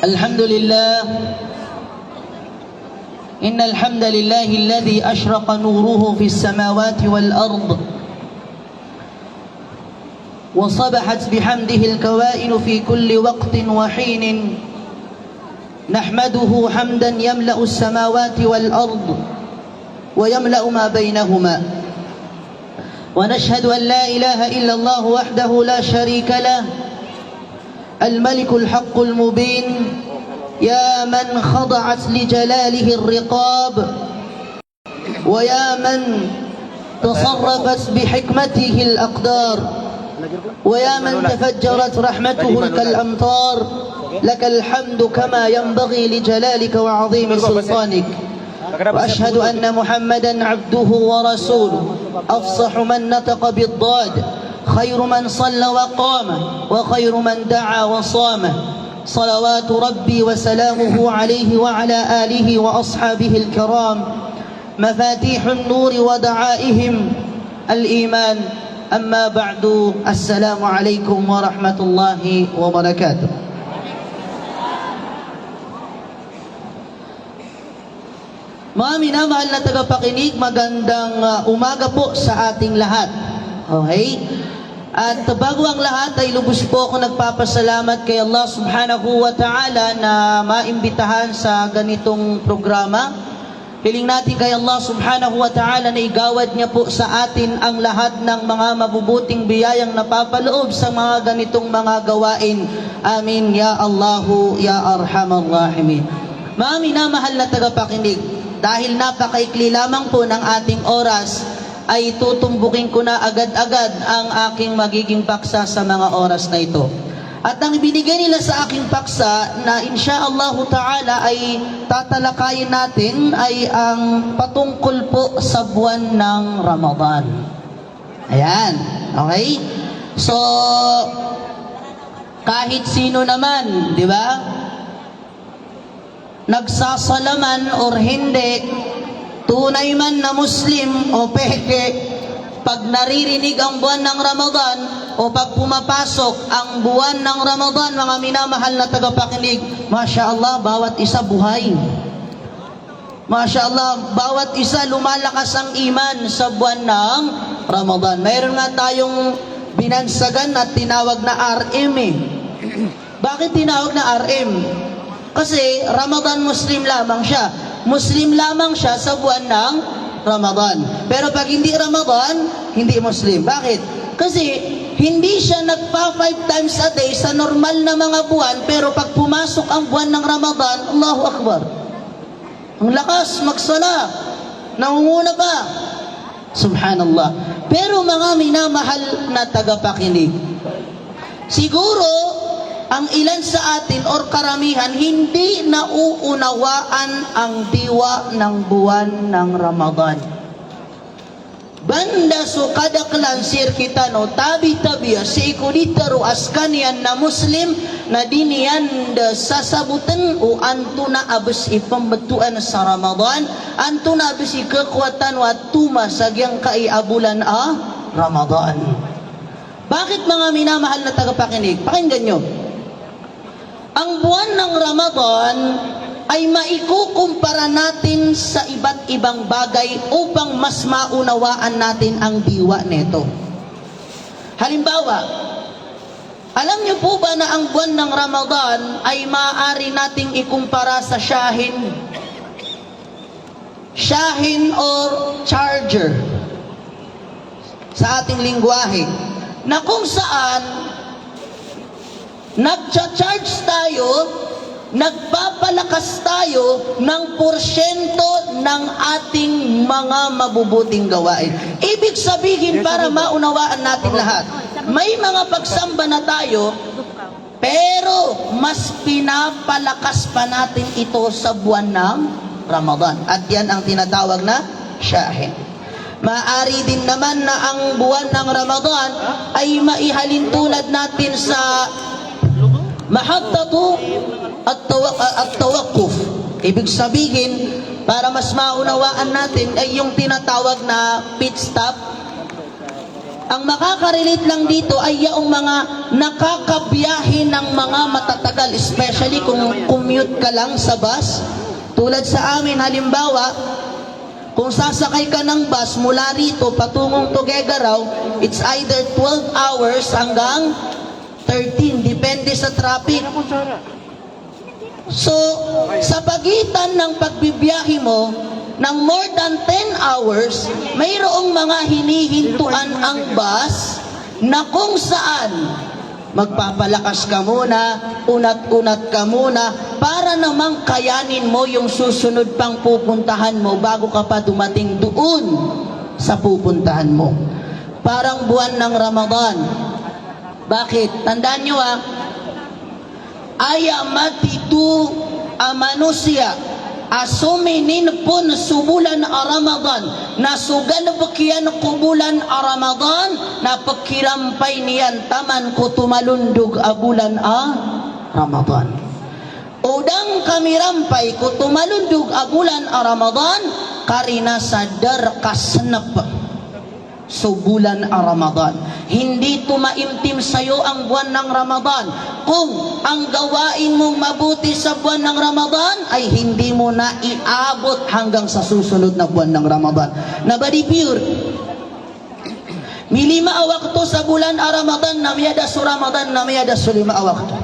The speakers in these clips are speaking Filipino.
الحمد لله. إن الحمد لله الذي أشرق نوره في السماوات والأرض وصبحت بحمده الكوائن في كل وقت وحين، نحمده حمدا يملأ السماوات والأرض ويملأ ما بينهما، ونشهد أن لا إله إلا الله وحده لا شريك له الملك الحق المبين، يا من خضعت لجلاله الرقاب، ويا من تصرفت بحكمته الأقدار، ويا من تفجرت رحمته كالأمطار، لك الحمد كما ينبغي لجلالك وعظيم سلطانك. وأشهد أن محمدا عبده ورسوله، أفصح من نطق بالضاد، خير من صلى وقام، وخير من دعا وصام، صلوات ربي وسلامه عليه وعلى آله وأصحابه الكرام، مفاتيح النور ودعائهم الإيمان. أما بعد، السلام عليكم ورحمة الله وبركاته. Mga minamahal na tagapakinig, magandang umaga po sa ating lahat. Okay? At bago ang lahat ay lubos po ako nagpapasalamat kay Allah subhanahu wa ta'ala na maimbitahan sa ganitong programa. Hiling natin kay Allah subhanahu wa ta'ala na igawad niya po sa atin ang lahat ng mga mabubuting biyayang napapaloob sa mga ganitong mga gawain. Amin ya Allahu ya Arhamar Rahimin. Mga minamahal na tagapakinig, dahil napakaikli lamang po ng ating oras, ay tutumbukin ko na agad-agad ang aking magiging paksa sa mga oras na ito. At ang ibinigay nila sa aking paksa na insyaallah ta'ala ay tatalakayin natin ay ang patungkol po sa buwan ng Ramadan. Ayan, okay? So, kahit sino naman, di ba? Nagsasalaman or hindi, tunay man na Muslim o peke, pag naririnig ang buwan ng Ramadan o pag pumapasok ang buwan ng Ramadan, mga minamahal na tagapakinig, Masya Allah, bawat isa buhay. Masya Allah, bawat isa lumalakas ang iman sa buwan ng Ramadan. Mayroon nga tayong binansagan at tinawag na RM eh. Bakit tinawag na RM? Kasi Ramadan Muslim lamang siya. Muslim lamang siya sa buwan ng Ramadan. Pero pag hindi Ramadan, hindi Muslim. Bakit? Kasi hindi siya nagpa 5 times a day sa normal na mga buwan, pero pag pumasok ang buwan ng Ramadan, Allahu Akbar. Ang lakas, magsala. Nangunguna pa. Subhanallah. Pero mga minamahal na tagapakinig, siguro ang ilan sa atin or karamihan hindi nauunawaan ang diwa ng buwan ng Ramadan. Banda so kadaklan sir kita no tabi-tabi si ikunitaro askanian na Muslim na diniyan sasabutan o anto na abis ipambetuan sa Ramadan, anto na abis ikakwatan wa tuma sa giyang kaiabulan Ramadan. Bakit mga minamahal na tagapakinig? Pakinggan nyo. Ang buwan ng Ramadan ay maikukumpara natin sa iba't ibang bagay upang mas maunawaan natin ang diwa nito. Halimbawa, alam niyo po ba na ang buwan ng Ramadan ay maaari nating ikumpara sa shahin? Shahin or charger sa ating lingwahe, na kung saan nagcha-charge tayo, nagpapalakas tayo ng porsyento ng ating mga mabubuting gawain. Ibig sabihin, para maunawaan natin lahat, may mga pagsamba na tayo, pero mas pinapalakas pa natin ito sa buwan ng Ramadan. At yan ang tinatawag na shahin. Maaari din naman na ang buwan ng Ramadan ay maihalin tulad natin sa mahattatu at-tawaqquf. Ibig sabihin, para mas maunawaan natin ay yung tinatawag na pit stop. Ang makaka-relate lang dito ay yung mga nakakabiyahe ng mga matatagal, especially kung commute ka lang sa bus. Tulad sa amin, halimbawa, kung sasakay ka ng bus mula rito patungong Tuguegarao, it's either 12 hours hanggang 13, depende sa traffic. So, sa pagitan ng pagbibiyahe mo ng more than 10 hours, mayroong mga hinihintuan ang bus na kung saan magpapalakas ka muna, unat-unat ka muna, para namang kayanin mo yung susunod pang pupuntahan mo bago ka pa dumating doon sa pupuntahan mo. Parang buwan ng Ramadan. Bakit? Tandaan nyo ayamatitu amanusia asuminin pun subulan Ramadan nasugan bakian kubulan Ramadan na pagkirampay niyan taman ko tumalundog bulan Ramadan. Udang kami rampay ko tumalundog bulan Ramadan karina sadar kasenap so bulan Ramadan. Hindi tumaimtim sa'yo ang buwan ng Ramadan kung ang gawain mong mabuti sa buwan ng Ramadan ay hindi mo na iabot hanggang sa susunod na buwan ng Ramadan. Nabadi pure. Milima awak to sa bulan Ramadan namiyada su Ramadan namiyada su lima awak to.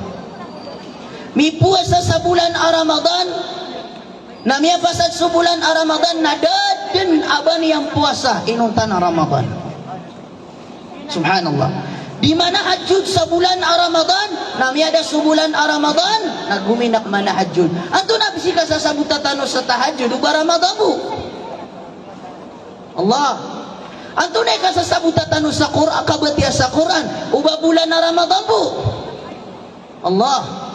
Mi puasa sa bulan Ramadan namiyada pasad sa bulan Ramadan nadadin aban yang puasa inuntan Ramadan. Subhanallah. Di mana hajud sa bulan Ramadan, namiyada sa bulan Ramadan, naguminak mana hajud. Anto na bisika sa sabutatan sa tahajud, uba Ramadan bu. Allah. Anto na ka sa sabutatan sa Quran, kabatiya sa Quran, uba bulan na Ramadan bu. Allah.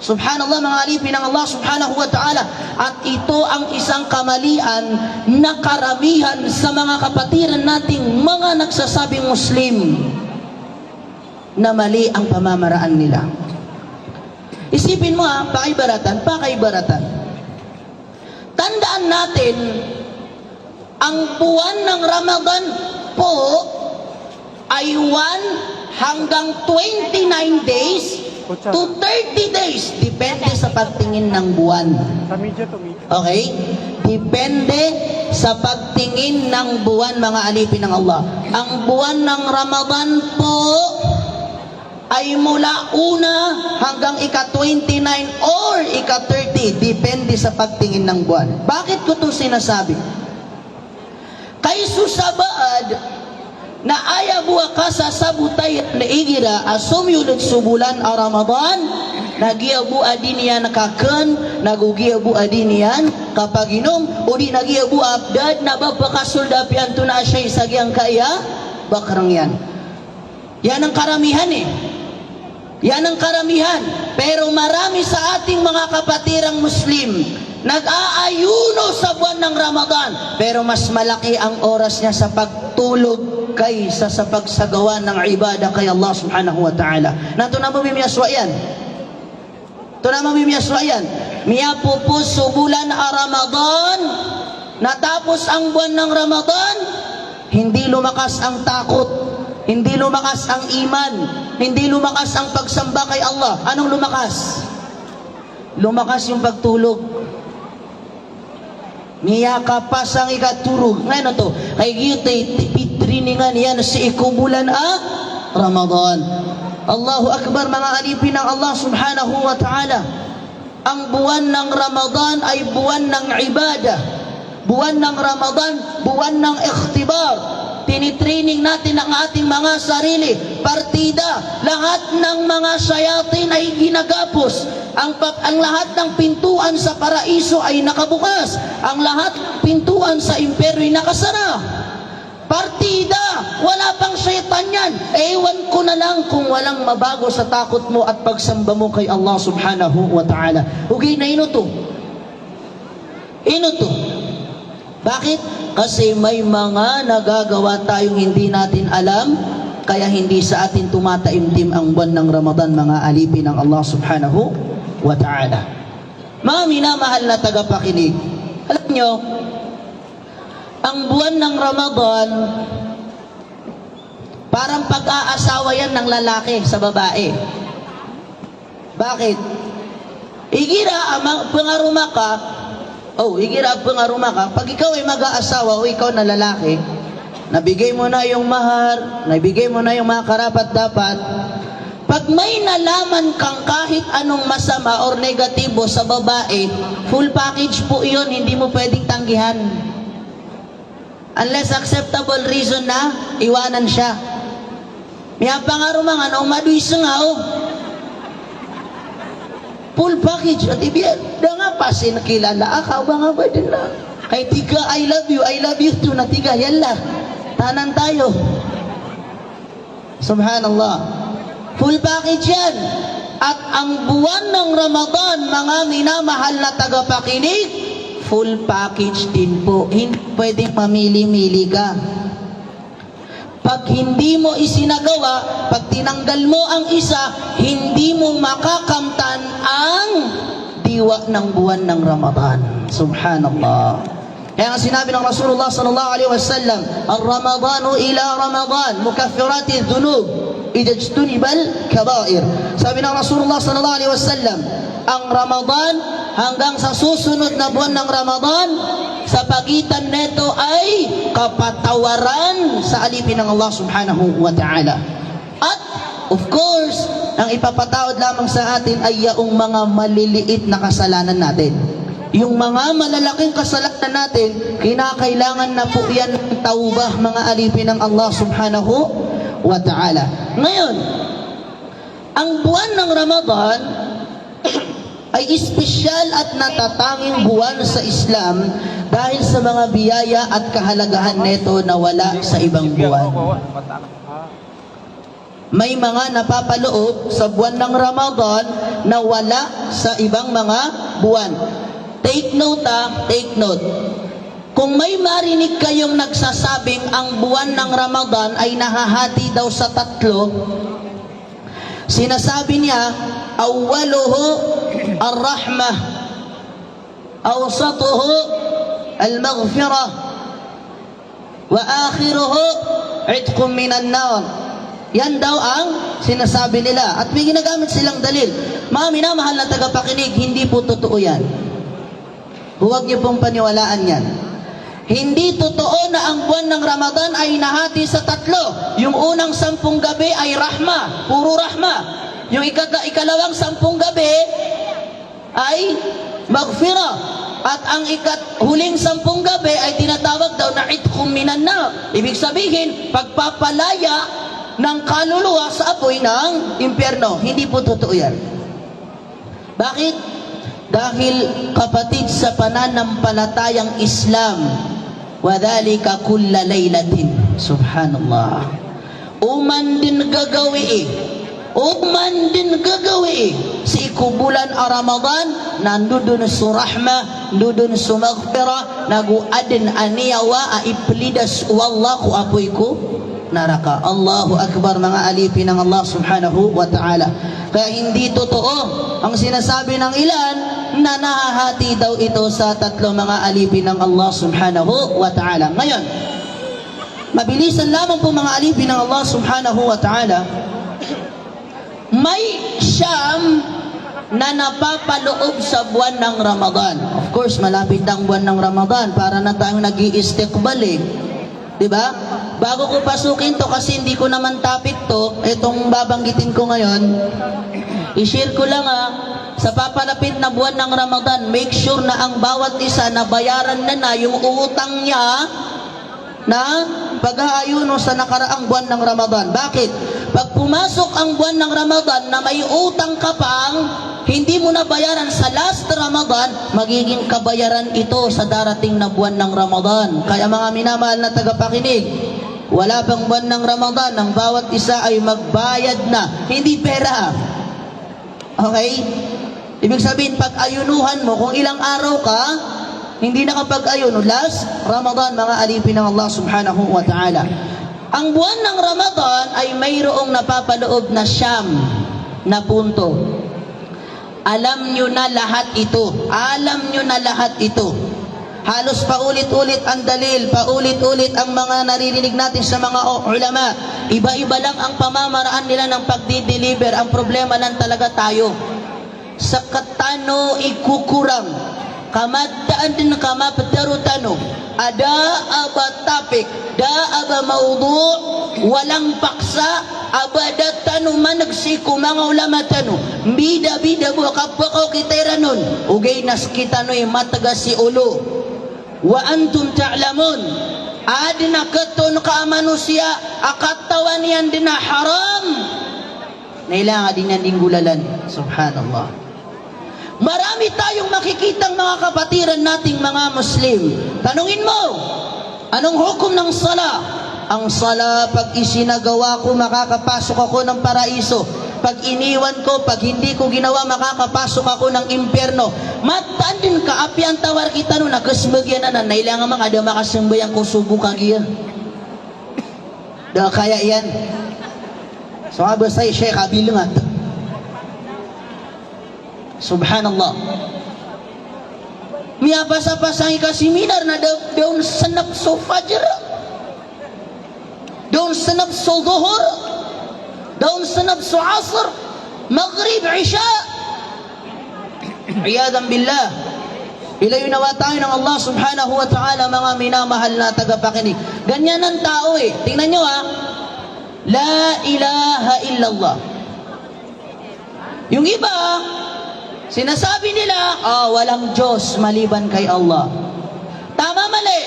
Subhanallah, mga alipin ng Allah subhanahu wa ta'ala. At ito ang isang kamalian na karamihan sa mga kapatiran nating mga nagsasabing Muslim na mali ang pamamaraan nila. Isipin mo pakaibaratan. Tandaan natin, ang buwan ng Ramadan po ay 1 hanggang 29 days to 30 days. Depende sa pagtingin ng buwan. Okay? Depende sa pagtingin ng buwan, mga alipin ng Allah. Ang buwan ng Ramadan po ay mula 1 hanggang ika-29 or ika-30. Depende sa pagtingin ng buwan. Bakit ko ito sinasabi? Kay susabaad na aya buwa ka sa sabutay na igira asum yulid subulan Ramadan nagiabu adinian kaken nagugiabu adinian kapag inom udi nagiabu abdad nabapakasul dapian tuna siya isagyang kaya bakrang yan. Yan ang karamihan Yan ang karamihan. Pero marami sa ating mga kapatirang Muslim nag-aayuno sa buwan ng Ramadan, pero mas malaki ang oras niya sa pagtulog kaysa sa pagsagawa ng ibadah kay Allah subhanahu wa ta'ala. Nato na mamimiyaswa yan. Miya po sa bulan Ramadan, natapos ang buwan ng Ramadan, hindi lumakas ang takot, hindi lumakas ang iman, hindi lumakas ang pagsamba kay Allah. Anong lumakas? Lumakas yung pagtulog. Niya kapasang ikaturog. Ngayon na to, kay gitay pitriningan yan sa ikubulan Ramadan. Allahu Akbar, mga alipin ng Allah subhanahu wa ta'ala. Ang buwan ng Ramadan ay buwan ng ibadah. Buwan ng Ramadan, buwan ng ikhtibar. Tinitraining natin ang ating mga sarili. Partida, lahat ng mga sayatin ay ginagapos. Ang lahat ng pintuan sa paraiso ay nakabukas. Ang lahat ng pintuan sa impyerno ay nakasara. Partida, wala pang syaitan yan. Ewan ko na lang kung walang mabago sa takot mo at pagsamba mo kay Allah subhanahu wa ta'ala. Okay na inuto. Bakit? Kasi may mga nagagawa tayong hindi natin alam, kaya hindi sa atin tumataimtim ang buwan ng Ramadan, mga alipin ng Allah subhanahu wa ta'ala. Mga minamahal na tagapakinig, alam nyo, ang buwan ng Ramadan, Parang pag-aasawa yan ng lalaki sa babae. Bakit? Igira pangaruma ka, pag ikaw ay mag-aasawa o ikaw na lalaki, nabigay mo na yung mahar, nabigay mo na yung mga karapat-dapat, pag may nalaman kang kahit anong masama or negatibo sa babae, full package po iyon, hindi mo pwedeng tanggihan. Unless acceptable reason na iwanan siya. May pangaruma nga, maduis nga full package. At ibig, nga pa sinakilala, ba nga ba din lang? Kay tiga, I love you too, na tiga, yalla. Tanan tayo. Subhanallah. Full package yan. At ang buwan ng Ramadan, mga minamahal na tagapakinig, full package din po. Hindi pwedeng mamili-mili ka. Pag hindi mo isinagawa, pag tinanggal mo ang isa, hindi mo makakamtan ang diwa ng buwan ng Ramadan. Subhanallah. Kaya nga sinabi ng Rasulullah sallallahu alaihi wasallam, "Ar-Ramadanu ila Ramadan mukaffirati dhunub idza ijtunibal kaba'ir." Sabi ng Rasulullah sallallahu alaihi wasallam, ang Ramadan hanggang sa susunod na buwan ng Ramadan, sa pagitan nito ay kapatawaran sa alipin ng Allah subhanahu wa ta'ala. At of course, ang ipapatawad lamang sa atin ay yaong mga maliliit na kasalanan natin. Yung mga malalaking kasalanan natin, kinakailangan na po yan ng taubah, mga alipin ng Allah subhanahu wa ta'ala. Ngayon, ang buwan ng Ramadan ay espesyal at natatanging buwan sa Islam dahil sa mga biyaya at kahalagahan nito na wala sa ibang buwan. May mga napapaloob sa buwan ng Ramadan na wala sa ibang mga buwan. Take note take note. Kung may marinig kayong nagsasabing ang buwan ng Ramadan ay nahahati daw sa tatlo, sinasabi niya, awwaluhu ar-rahmah, awsatuhu al-maghfirah, wa akhiruhu itqum minan nar. Yan daw ang sinasabi nila. At may ginagamit silang dalil. Mga minamahal na tagapakinig, hindi po totoo yan. Huwag niyo pong paniwalaan yan. Hindi totoo na ang buwan ng Ramadan ay nahati sa tatlo. Yung unang 10 gabi ay rahma, puro rahma. Yung ikalawang 10 gabi ay maghfirah. At ang huling 10 gabi ay tinatawag daw na itqum minan nar. Ibig sabihin, pagpapalaya ng kaluluwa sa apoy ng impyerno. Hindi po totoo yan. Bakit? Dahil kapatid sa pananampalatayang Islam, wadhalika kulla laylatin. Subhanallah. Uman din gagawi sa ikubulan a Ramadan, nandudun su rahma, nandudun su maghfirah, naguadin aniyawa a iplidas wallahu apoy ko naraka. Allahu Akbar, mga alipin ng Allah subhanahu wa ta'ala. Kaya hindi totoo ang sinasabi ng ilan na nahahati daw ito sa tatlo, mga alipin ng Allah subhanahu wa ta'ala. Ngayon, mabilisan lamang po mga alipin ng Allah subhanahu wa ta'ala, may siyam na napapaloob sa buwan ng Ramadan. Of course, malapit ang buwan ng Ramadan para na tayong nag-i-istiqbal diba? Bago ko pasukin to, kasi hindi ko naman topic to, itong babanggitin ko ngayon, i-share ko lang sa papalapit na buwan ng Ramadan, make sure na ang bawat isa na bayaran na yung utang niya na pag-aayuno sa nakaraang buwan ng Ramadan. Bakit? Pag pumasok ang buwan ng Ramadan na may utang ka pang hindi mo na bayaran sa last Ramadan, magiging kabayaran ito sa darating na buwan ng Ramadan. Kaya mga minamahal na tagapakinig, wala pang buwan ng Ramadan, ang bawat isa ay magbayad na, hindi pera. Okay? Ibig sabihin, pag ayunuhan mo, kung ilang araw ka, hindi nakapag-ayuno, last Ramadan, mga alipin ng Allah subhanahu wa ta'ala. Ang buwan ng Ramadan ay mayroong napapaloob na siyam na punto. Alam nyo na lahat ito. Alam nyo na lahat ito. Halos paulit-ulit ang dalil, paulit-ulit ang mga naririnig natin sa mga ulama. Iba-iba lang ang pamamaraan nila ng pagdi-deliver. Ang problema lang talaga tayo. Sa katano ikukurang, kamadaan din kamapdarutano, ada aba topic, da aba maudu, walang paksa, abada tano managsiku mga ulama tano, bida-bida buha kapakaw kitera nun, ugay nas kita no'y mataga si ulo. Wa antum ta'lamun, adina katon ka manusia, akatawan yan din na haram. Nailangan din yan dinggulalan. Subhanallah. Marami tayong makikitang mga kapatiran nating mga Muslim. Tanungin mo, anong hukom ng sala? Ang sala, pag isinagawa ko, makakapasok ako ng paraiso. Pag iniwan ko, pag hindi ko ginawa, makakapasok ako ng impyerno. Mataan din ka, api ang tawar kita no, nakasmagyan na, nailangan mga ada makasambayan ko subukang iya. Da kaya yan. So nga basta yung Sheikh Abilangat. Subhanallah. Miya pasang ikasiminar na daun sanap so fajr, daun sanap so dhuhur, daun sanap so asr, maghrib, isya. Iyadan billah. Ila yunawa tayo ng Allah subhanahu wa ta'ala, mga minamahal na tagapakinig. Ganyan ang tao eh. Tingnan nyo ha. La ilaha illallah. Yung iba, sinasabi nila, walang Diyos maliban kay Allah. Tama, mali?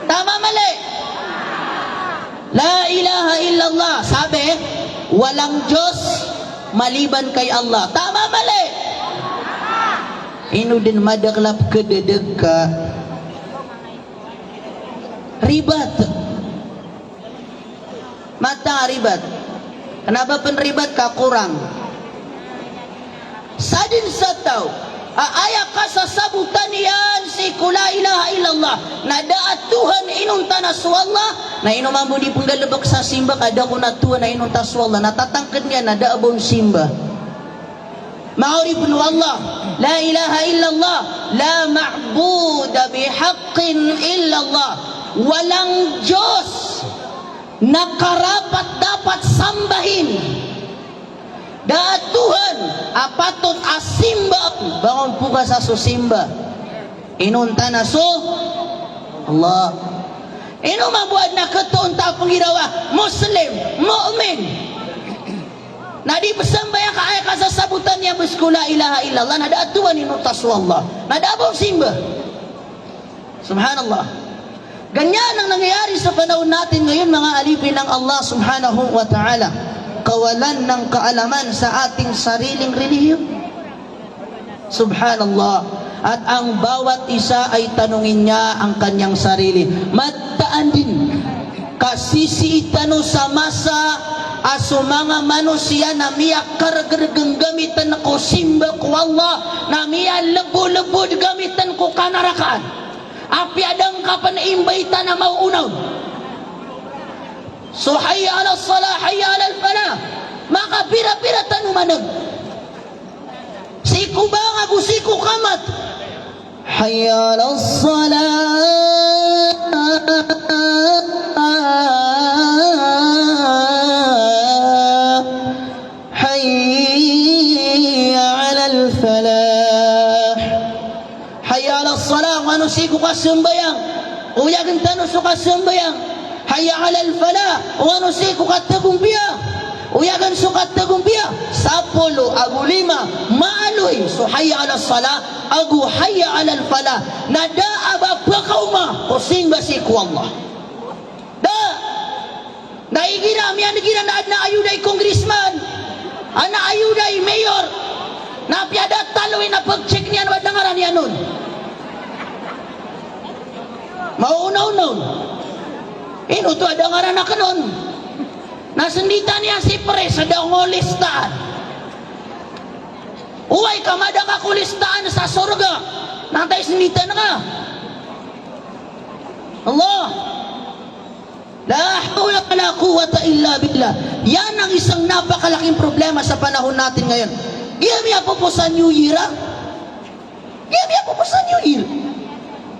Tama, mali? La ilaha illallah. Sabi, walang Diyos maliban kay Allah. Tama, mali? Ino din madaklap kededeg ka. Ribat. Mata ribat. Kenapa penribat ka kurang? Sadin sa tao, aaya ka sa sabutan yan si kula ilaha illallah, nadaat Tuhan inunta na suwallah, na inumambo di penggalabak sa simba, kada ko na Tuhan na inunta suwallah, natatangkad niya, nadaabong simba. Ma'urifun wallah, la ilaha illallah, la ma'buda bihaqqin illallah, walang Diyos na karapat dapat sambahin. Daat Tuhan apatot asimba, bangon puka sa susimba, inunta na so Allah. Ino mabuad na katoon ta pangirawa Muslim, mu'min, na di besambayan ka ay kasasabutan niya biskula ilaha illallah, na daat Tuhan inunta so Allah, na daabong simba. Subhanallah. Ganyan ang nangyayari sa panahon natin ngayon, mga alipin ng Allah subhanahu wa ta'ala. Kawalan ng kaalaman sa ating sariling relihiyon. Subhanallah. At ang bawat isa ay tanungin niya ang kanyang sarili. Mataan din kasisiitano sa masa aso mga manusia na miya karagaragang gamitan ko simba ko Allah, na miya lebo-lebo gamitan ko kanarakaan. Api adang kapan imbaita na mauunaw. So hayya ala salah, hayya ala falah, maka pira-pira tanumanag. Siku bang ako siku kamat. Hayya ala salah, hayya ala falah. Hayya ala salah, ano siku ka sembayang, uyagan tanu suka sembayang. Hayya alal falah, ano siku ka tagumpia, uyagan suka tagumpia. Sapolo agu lima maaluy, so hayya ala salah, agu hayya alal falah. Nada aba pakauma, kusing basiku Allah. Da, naigira miyan nagira na ayuday congressman, ana ayuday mayor, na piada taloy na pag-check niyan wad nangaran niya nun. Maunaw-naw. Ino to ada ngaran na kanon. Nasendita niya si Pres sa daong listaan. Uway kamada ka kulistaan sa surga. Nantay sendita na ka. Allah. La hawla wala quwwata illa billah. Yan ang isang napakalaking problema sa panahon natin ngayon. Giyamiya po sa New Year. Giyamiya po sa New Year.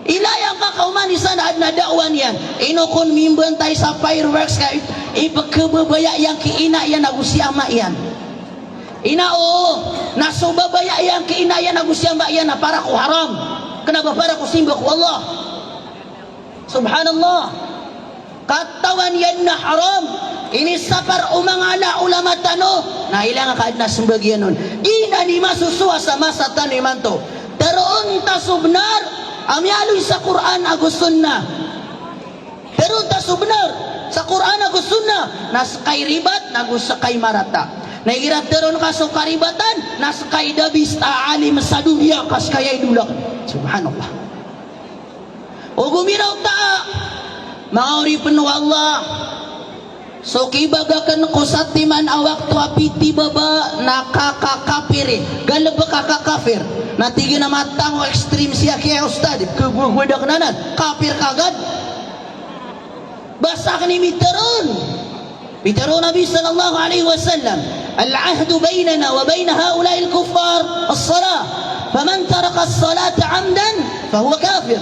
Ilayang ka kaumanisa na nadawan yan. Inokon mimban tayo sa fireworks ka. Ipagkababaya yan kiina yan nagusyama yan. Inao, nasubabaya yan kiina yan nagusyama yan na para ko haram. Kenapa para ko simba ko Allah. Subhanallah. Katawan yan na haram. Ini sapar umangala ulama tano. Na ilang kaad na sumbagian nun. Gina ni masusua sa masa taniman to. Teroon ta subnar. Amyaloy sa Quran agus sunnah. Teroon ta subnar. Sa Quran agus sunnah. Nas kay ribat nagus sa kay marata. Nairat teroon ka sa karibatan. Nas kay dabis ta'alim sa dunia. Kas kaya'y dulak. Subhanallah. O guminaw ta'a. Mga uri penuh Allah. So kibagakan ko sa timan awak tu apiti baba nakakakapiri galab kakakafir natigi na matang o ekstrim siya kaya ustad kubuhudak nanan kafir kagad basa ni mitaron Nabi sallallahu alaihi wasallam al-ahdu bainana wa bain haula'i al-kuffar as-salah faman taraka as-salata 'amdan fahuwa kafir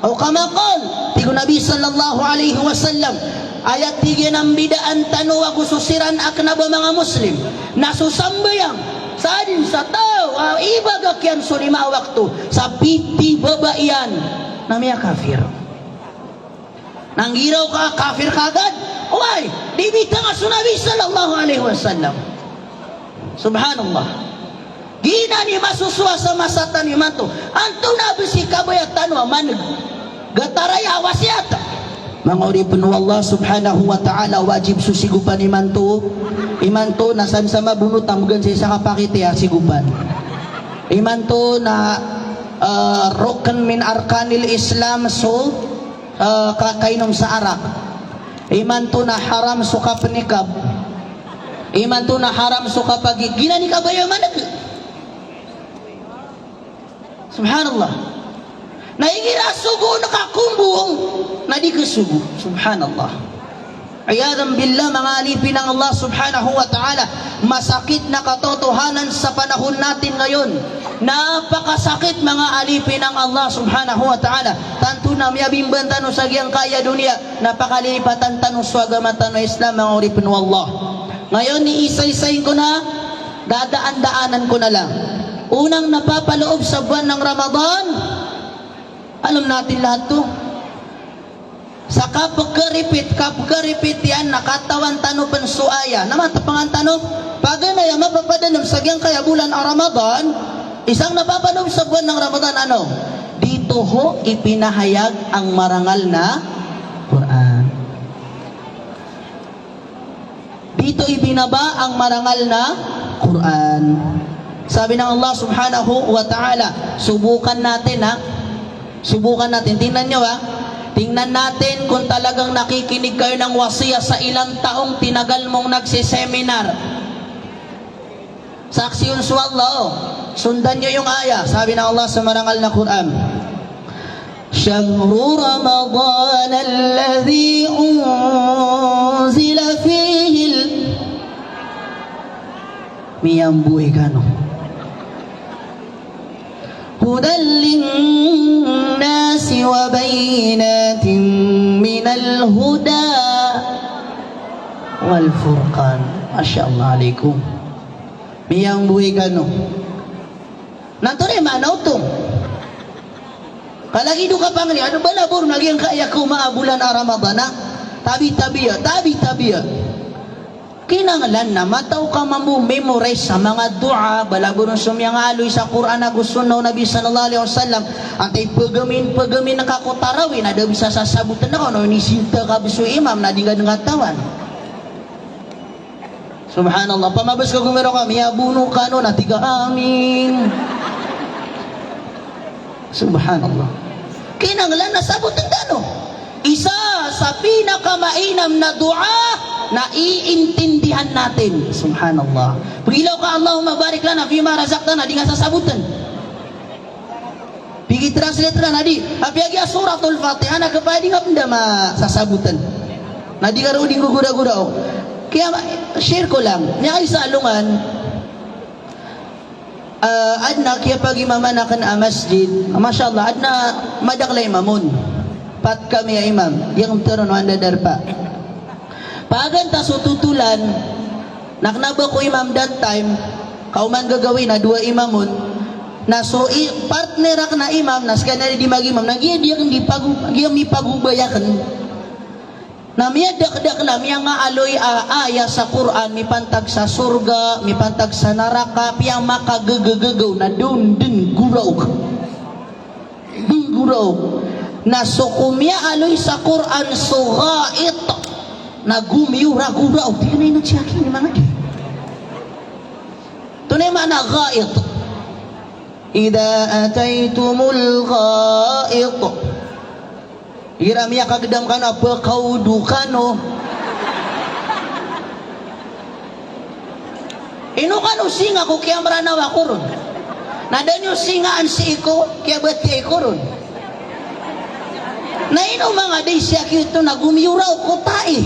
atau kama qala tigo Nabi sallallahu alaihi wasallam ayat 3 ng bidaan tanu ako susiran akna ba mga muslim nasusambayang sa adin sa tao ibagakyan so 5 waktu sa piti babaian namanya kafir nanggiraw ka kafir kagad oy di bita nga sa Nabi sallallahu alaihi wasallam subhanallah gina ni masusua sa masatan ni manto anto nabi si kabayat tanu manag gataraya wasiat mga uri penuh Allah subhanahu wa ta'ala wajib susigupan imanto na sama bunot tamugan sa kapakiti sigupan imanto na rukn min arkanil Islam so kainom sa arak imanto na haram suka penikab imanto na haram suka pagi gina ni kabayo manag subhanallah naigira sugo nakakumbong na di kasugo subhanallah ayadan billah mga alipin ng Allah subhanahu wa ta'ala masakit na katotohanan sa panahon natin ngayon napakasakit mga alipin ng Allah subhanahu wa ta'ala tanto na miyabimban tanong sa giyang kaya dunia napakalipatan tanong swagamatan ng Islam mga alipin ng Allah ngayon ni isa-isayin ko na dadaan-daanan ko na lang unang napapaloob sa buwan ng Ramadan alam natin lahat to. Sa kapagkaripit yan, nakatawan tanong pansuaya. Naman tapangan tanong, pag na yan mapapadalom sa giyang kaya bulan ang Ramadan, isang napapaloob sa buwan ng Ramadan, ano? Dito ho, ipinahayag ang marangal na Quran. Dito ibinaba ang marangal na Quran. Sabi ng Allah subhanahu wa ta'ala, subukan natin ha. Subukan natin. Tingnan nyo ha. Tingnan natin kung talagang nakikinig kayo ng wasiya sa ilang taong tinagal mong nagsiseminar. Saksi yun sa Allah. Oh. Sundan nyo yung aya. Sabi ng Allah sa marangal na Quran. Shahru Ramadan alladhi unzila fihi miyang buhay ka no. هدى للناس وبينات من الهدى والفرقان ما شاء الله عليكم miyang buhay gano nanto rin manaw to kalagi do ka pangli ano ba labor nagyang kaya ko maabulan a Ramadan tabi-tabi kinanglan na mataw ka memorize sa mga dua balago ng sumyang aloy sa Quran na gusto na Nabi sallallahu alaihi wasallam at ay pagamin nakakutarawin na daw bisa sasabutan ako no nisinta ka biso imam na di ka ngatawan subhanallah pamabas ka gumero ka miyabuno ka no natiga amin subhanallah kinanglan na sabutan ka no isa sa pinakamainam na dua na iintindihan natin. Subhanallah. Pagilaw ka, Allahumma barik lana fima razaqtana, di nga sasabutan. Pigi translate na di. Apiagi suratul Fatiha na kapaya di nga panda masasabutan. Na di ka rin di gugura-gura o. Kaya share ko lang. Niya kayo sa alungan. adna kaya pag imaman akan masjid, masyaallah adna madaklay imamun. Pat kami ya imam, yang teron wanda darpa. Pagan ta sututulan, naknaba ko imam that time, kauman gagawin na dua imamun, na so partner ak na imam, na skanari di mag-imam, nagiya diya mi pagubayakan. Na miya dak na miya nga aloy aya sa Quran, mi pantag sa surga, mi pantag sa naraka, piyang makagagagaw na dun guraw. Dun guraw. Na so kumya aloy sa Quran sugait na gumiyura guraw. Di ka na yung nagsiyaki ni mga di. Tunay mana gait. Ida ataytumul gait. Iramiya kagdam ka na pagkaudu ka no. Ino ka no singa ko kaya maranawa ko ron. Nadan yung singaan si iko kaya ba't kaya iko ron. Na ino mga day siya kito na gumiyuraw ko tae.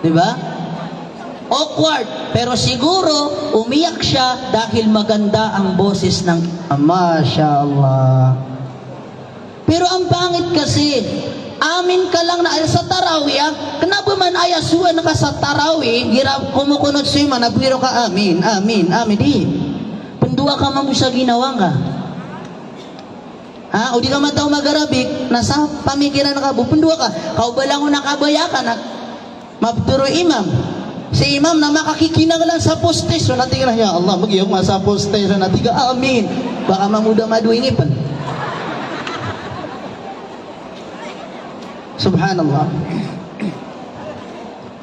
Diba? Awkward. Pero siguro umiyak siya dahil maganda ang boses ng Masya Allah. Pero ang pangit kasi, amin ka lang na sa tarawih, kenapa man ayasuan ka sa tarawih, hirap kumukunod sa'yo man, nabwiro ka, amin, amin, amin, di. Pendua ka man mo sa ginawa ka. Ha? O di ka man tao mag-arabik, nasa pamikiran ka, pendua ka, kau ba lang nakabaya ka, mabturo imam. Si imam na makakikinang lang sa postes, so natin ya Allah, mag-iyong sa postes, so natin ka, amin. Baka mamuda maduingin pa. Subhanallah.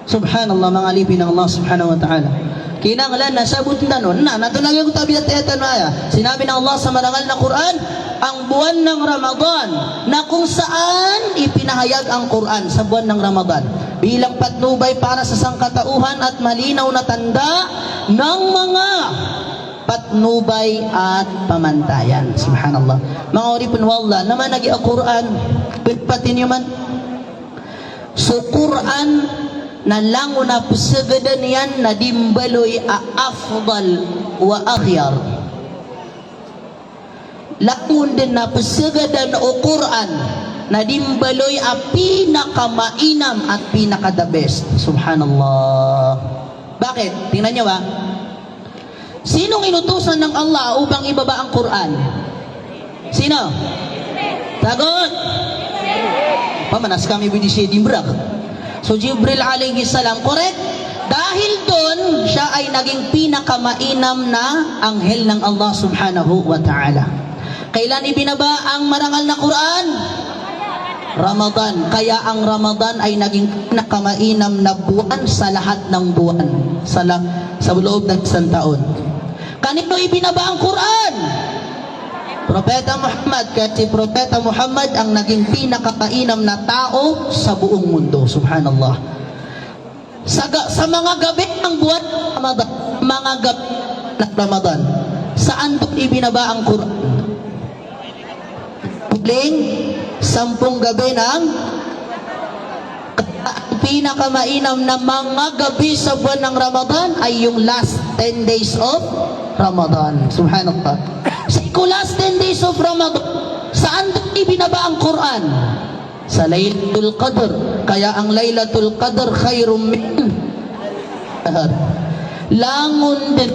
Subhanallah, mga alipin ng Allah subhanahu wa ta'ala. Kinanglan na sabot na nun, natunagay ko tabi at ayatan maya. Sinabi ng Allah sa marangal na Quran, ang buwan ng Ramadan, na kung saan ipinahayag ang Quran sa buwan ng Ramadan. Bilang patnubay para sa sangkatauhan at malinaw na tanda ng mga patnubay at pamantayan. Subhanallah. Mga oripun wallah, naman nagi ang Quran, pagpatin nyo man, so Quran na lang na pasagadan yan na dimbaloy afdal wa akhyar. Langun din na pasagadan o Quran na dimbaloy pinakamainam at pinaka-the best. Subhanallah. Bakit? Tingnan nyo ba? Sinong inutusan ng Allah upang ibaba ang Quran? Sino? Sagot! Pamanas kami budi siya dimbrak. So Jibril alayhi salam, correct? Dahil doon, siya ay naging pinakamainam na anghel ng Allah subhanahu wa ta'ala. Kailan ibinaba ang marangal na Quran? Ramadan. Kaya ang Ramadan ay naging pinakamainam na buwan sa lahat ng buwan. Sa loob ng isang taon. Kanino ibinaba ang Quran? Propeta Muhammad, kasi Propeta Muhammad ang naging pinakakainam na tao sa buong mundo. Subhanallah. Sa mga gabi ng buwan Ramadan, mga gabi ng Ramadan, saan doon ibinaba ang Quran? Pugling, 10 gabi ng pinakamainam na mga gabi sa buwan ng Ramadan ay yung last 10 days of Ramadan. Subhanallah. Sa last 10 days of Ramadan, saan ibinaba ang Quran? Sa Laylatul Qadr. Kaya ang Laylatul Qadr khairum min langon din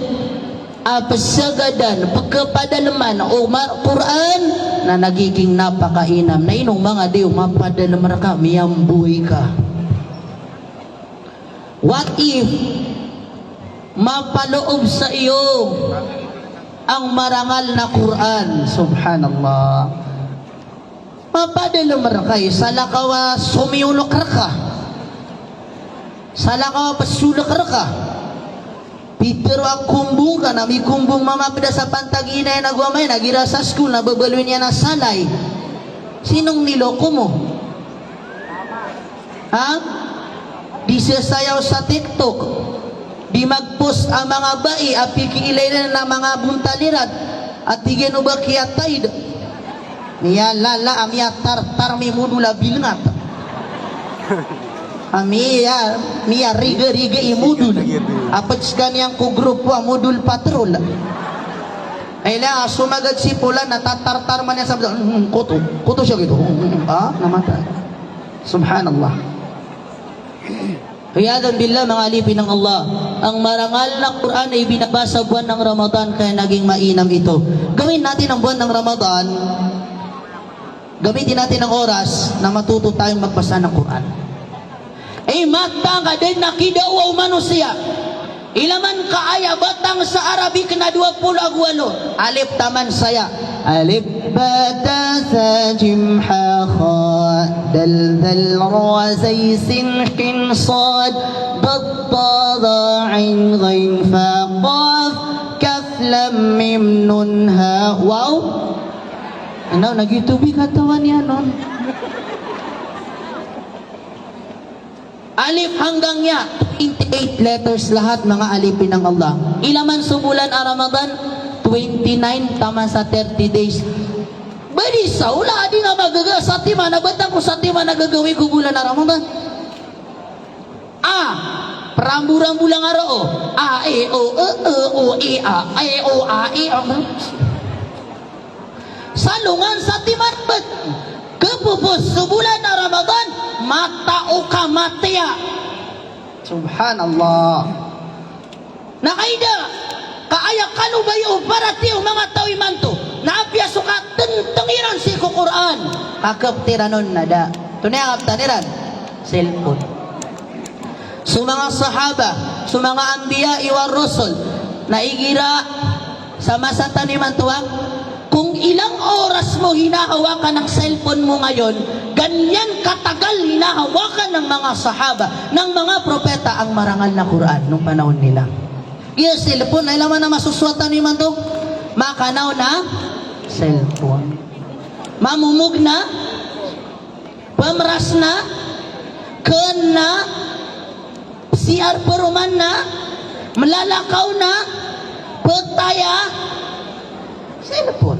apasagadan pagkapadalaman o Quran na nagiging napakainam na inong mga diyo mapadalaman ka, miyambuhay ka. What if mapaloob sa iyo ang marangal na Quran? Subhanallah. Mapadala marakay salakawa sumiulok ka, salakawa pasulok ka. Pero ang kumbong ka na may kumbong mamapida sa pantagina na nagwamay nagira sa school na babaluin niya na salay. Sinong niloko mo? Ha? Di sayaw sa TikTok, di mag-post ang mga bai at pikiilay na mga buntalirat at tigyan ba kiyatay niya lala amya tartar mi mudula bilngat. Mia riga imudul. Apats kaniyang ko grupo amudul patrol. Ay lang, sumagad si Pula, natatartar man niya sa kuto siya gitu. Namatay. Subhanallah. Riyadhan billah, mga alipin ng Allah. Ang marangal na Quran ay binabasa buwan ng Ramadan, kaya naging mainam ito. Gawin natin ang buwan ng Ramadan, gamitin natin ang oras na matuto tayong magbasa ng Quran. Ay matang ka din nakidawa manusia. Ilaman kaaya batang sa Arabic na 28. Alif taman saya. Alif bata sa jimha kha dal dal ra zay sin hin sad dad ta ain ghain fa qaf kaf lam mim nun ha. Wow. Ano nagitubi katawan yan non. Alif hanggang ya, 28 letters lahat mga alipin ng Allah. Ilaman sumulan ang Ramadan, 29 tama sa 30 days. Bali sa ula di nga magaga sa tima nabatang ko sa tima nagagawi ko bulan na Ramadan. Rambu-rambu lang aro. E o e a. Salungan sa timan bet. Kepupus sebulan na Ramadan mata o kamatia. Subhanallah. Nakaida kaaya kanu bayo para tiyo mga tawiman to. Naapya suka tentengiran si Quran. Kakap tiranon nada. Tunay ang taniran. Cellphone. Sa mga sahaba, sa mga anbiya iwar rasul, naigira sa masa taniman tuwang kung ilang oras mo hinahawakan ng cellphone mo ngayon, ganyan katagal hinahawakan ng mga sahaba, ng mga propeta ang marangal na Quran nung panahon nila. Yes, cellphone, ay laman na masuswatan ni man to. Makanaw na cellphone. Mamumug na, pamras na, ken na, siar peruman na, malalakaw na, petaya, cellphone.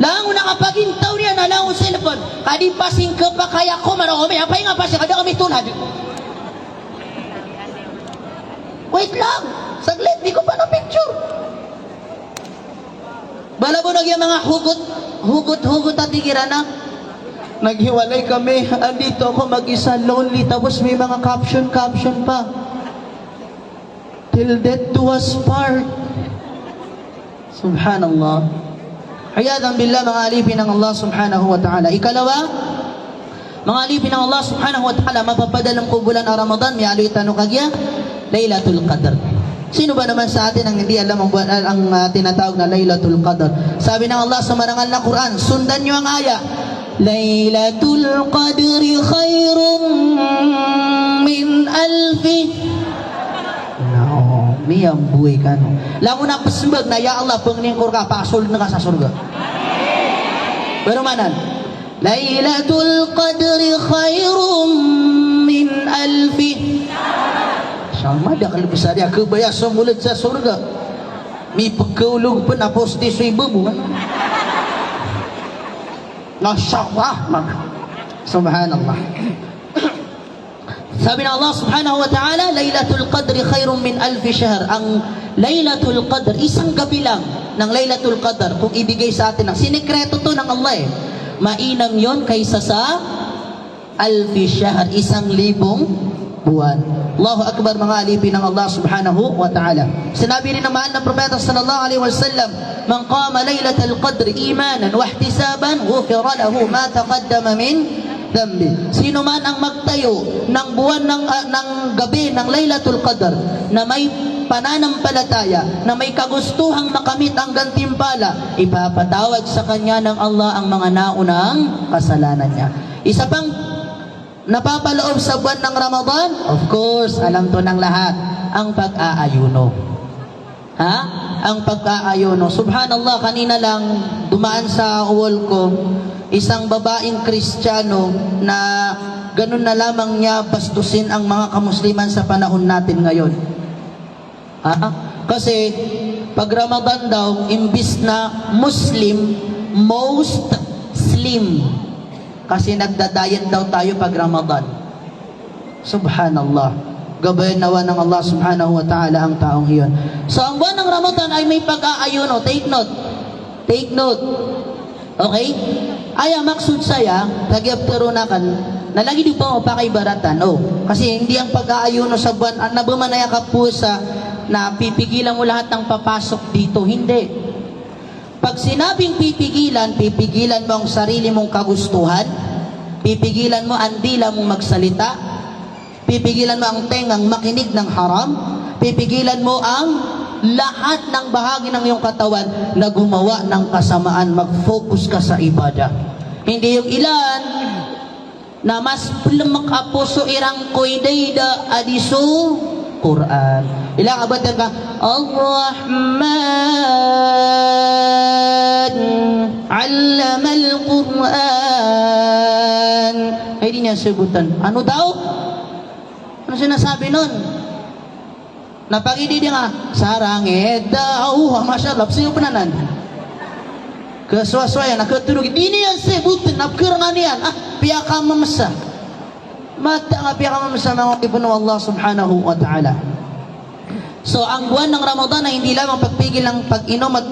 Lang nakapagintaw niya na lang ang cellphone. Kadi pasing ke pakaya ko marami apa nga pasing kada kami tulad. Wait lang. Saglit, di ko pa na picture. Balabo nagyang mga hugot at tigirana. Naghiwalay kami. Andito ako mag-isa lonely. Tapos may mga caption pa. Till death do us part. Subhanallah. Hayadhan billah, mga alipin ng Allah subhanahu wa ta'ala. Ikalawa, mga alipin ng Allah subhanahu wa ta'ala, mapapadalang ko bulan ang Ramadan, may aloy tanong kagya, Laylatul Qadr. Sino ba naman sa atin ang hindi alam ang tinatawag na Laylatul Qadr? Sabi ng Allah sa marangal na Quran, sundan nyo ang aya, Laylatul Qadri khairum min alfi. Miyang buhay ka no. Lango na pasembag na ya Allah penglingkur ka pasul na ka sa surga. Pero manan Lailatul Qadri khairum min alfi. Sama dah kalau besar dia kebaya semulut sa surga. Mi pegulung pun apos di suibu bukan. Masyaallah. Subhanallah. Sabi ng Allah subhanahu wa ta'ala, Laylatul Qadri khairum min alfi shahr. Ang Laylatul Qadr, isang gabi lang ng Laylatul Qadr, kung ibigay sa atin, sinikreto to ng Allah eh. Mainam yon kaysa sa alfi shahr, 1,000 buwan. Allahu Akbar, mga alipin ng Allah subhanahu wa ta'ala. Sinabi rin naman ng Propeta sallallahu alaihi wasallam, Man qama Laylatul Qadr imanan wa ihtisaban, ghufira lahu ma taqaddama min dambi. Sino man ang magtayo ng buwan ng gabi ng Laylatul Qadr na may pananampalataya, na may kagustuhang makamit ang gantimpala, ipapatawad sa kanya ng Allah ang mga naunang kasalanan niya. Isa pang napapaloob sa buwan ng Ramadan, of course, alam to ng lahat, ang pag-aayuno. Ang pag-aayuno. Subhanallah, kanina lang dumaan sa wall ko isang babaeng Kristiyano na ganun na lamang niya bastusin ang mga kamusliman sa panahon natin ngayon. Kasi pag Ramadan daw, imbis na Muslim, most slim. Kasi nagda-diet daw tayo pag Ramadan. Subhanallah. Gabayan nawa ng Allah subhanahu wa ta'ala ang taong iyon. So ang buwan ng Ramadan ay may pag-aayuno. Take note. Take note. Okay? Aya maksud saya, tagyapterunakan, nalagi di pa mo pakaibaratan. Kasi hindi ang pag-aayuno sa buwan, nabumanaya ka pusa na pipigilan mo lahat ng papasok dito. Hindi. Pag sinabing pipigilan mo ang sarili mong kagustuhan, pipigilan mo ang dila mong magsalita, pipigilan mo ang tengang makinig ng haram, pipigilan mo ang lahat ng bahagi ng iyong katawan na gumawa ng kasamaan, mag-focus ka sa ibadah. Hindi yung ilan na mas makapuso irang koydayda adiso Quran. Ilang abad ka, Ar-Rahman allama al-Quran. Ay di niya sabutan. Ano daw? Ano sinasabi nun? Napagidi dia nga, sarangit daw, masyaallah, siyo penanan. Kesuaswaya, nakatulog, ini yang sebutin, napkirangan yan, piyaka mamasa. Mata nga piyaka mamasa mga ibnu Allah subhanahu wa ta'ala. So, ang buwan ng Ramadan ay hindi lamang pagpigil ng pag-inom at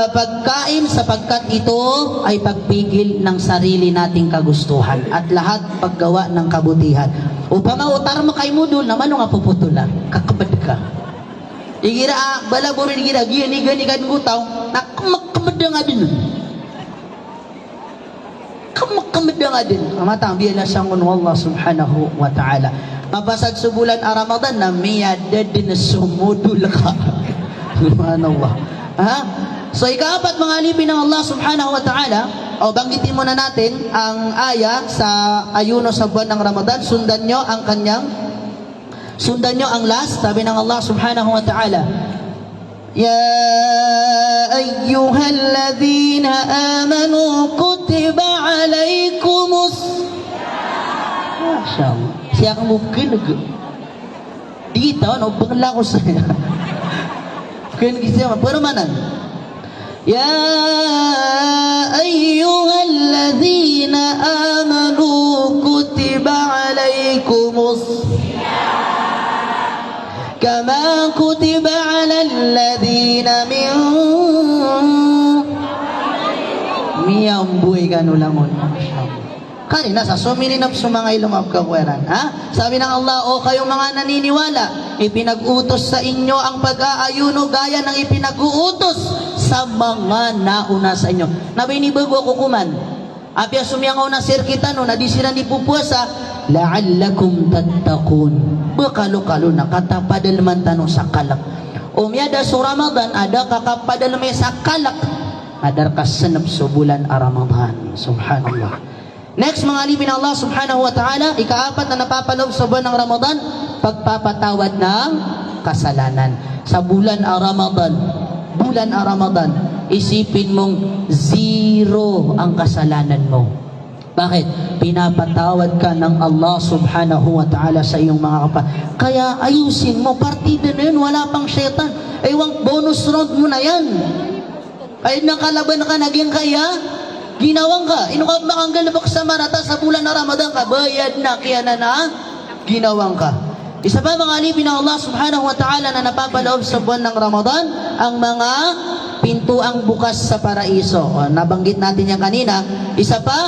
pagkain sapagkat ito ay pagpigil ng sarili nating kagustuhan at lahat paggawa ng kabutihan. Upang mautar mo kay mudul naman nga puputula, kakabad ka. Igira, bala buro igira, gini kan gutaw, nakamakkamad nga din. Kamakkamad nga din. Amatang biya na siyang Allah subhanahu wa ta'ala. Mapasad sa bulan Ramadan na miyada din na sumudul ka. Subhanallah. Ha? So ikaapat mga alipin ng Allah subhanahu wa ta'ala, banggitin muna natin ang aya sa ayuno sa buwan ng Ramadan. Sundan nyo ang last. Sabi ng Allah subhanahu wa ta'ala, Ya ayyuhalladhina amanu kutiba alaykumus. Masyaallah. Siya kang mungkin dito, bangla ko saya. Kaya siya, pero manan. Ya ayyuhalladzina amanu kutiba alaykumus kama kutiba alal ladzina min miyambuy kanulangon. Kanina sa sumininap sa mga ilong abkakweran. Sabi ng Allah, kayong mga naniniwala, ipinag-utos sa inyo ang pag-aayuno gaya ng ipinag-uutos sa mga nauna sa inyo. Nabinibago ko kuman. Apya sumyangaw na sirkitan no, nadisiran di pupuasa, la'allakum tattaqun. Bekalo-kalo na katapadal man tanong sa kalak. Umyada sa Ramadan, ada kakapadal may sa kalak. Adar kasanap sa bulan Ramadan. Subhanallah. Next, mga alipin ng Allah subhanahu wa ta'ala, ikaapat na napapaloob sa buwan ng Ramadan, pagpapatawad ng kasalanan. Sa bulan Ramadan, isipin mong zero ang kasalanan mo. Bakit? Pinapatawad ka ng Allah subhanahu wa ta'ala sa iyong mga Kaya ayusin mo, partida na yun, wala pang syaitan. Ewan, bonus round mo na yan. Kahit nakalaban ka, naging kaya, ginawang ka. Inukab makanggal na sa marata sa bulan na Ramadan ka. Bayad na kaya na ginawang ka. Isa pa mga alipin ng Allah subhanahu wa ta'ala na napapaloob sa buwan ng Ramadan, ang mga pintuang bukas sa paraiso. Nabanggit natin yan kanina. Isa pa,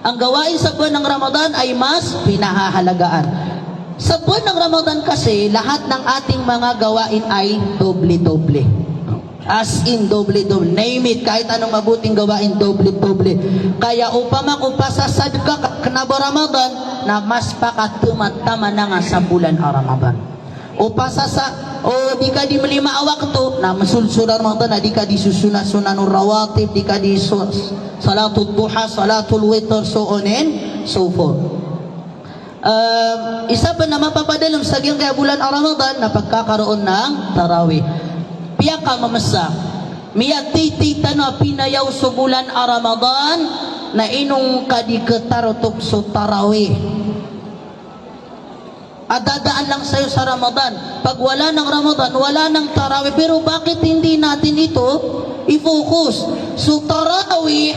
ang gawain sa buwan ng Ramadan ay mas pinahahalagaan. Sa buwan ng Ramadan kasi, lahat ng ating mga gawain ay doble-doble. As in, doble-doble. Name it, kahit anong mabuting gawain, doble-doble. Kaya upama kung pasasad ka kanaba Ramadan, na mas pakatumatama na nga sa bulan Ramadan. O di ka di malima awak to, na masulsura Ramadan, na di ka di susuna-sunanong rawatib, di ka di salatul duha, salatul witr, so on and so forth. Isa pa na mapapadalong sa kaya bulan Ramadan, na pagkakaroon ng tarawih. Piya ka mamasa, miya titita na pinayaw sa bulan Ramadan na inong kadiketarotok sa tarawih. Adadaan lang sa'yo sa Ramadan. Pag wala ng Ramadan, wala ng tarawih. Pero bakit hindi natin ito i-focus? So tarawih,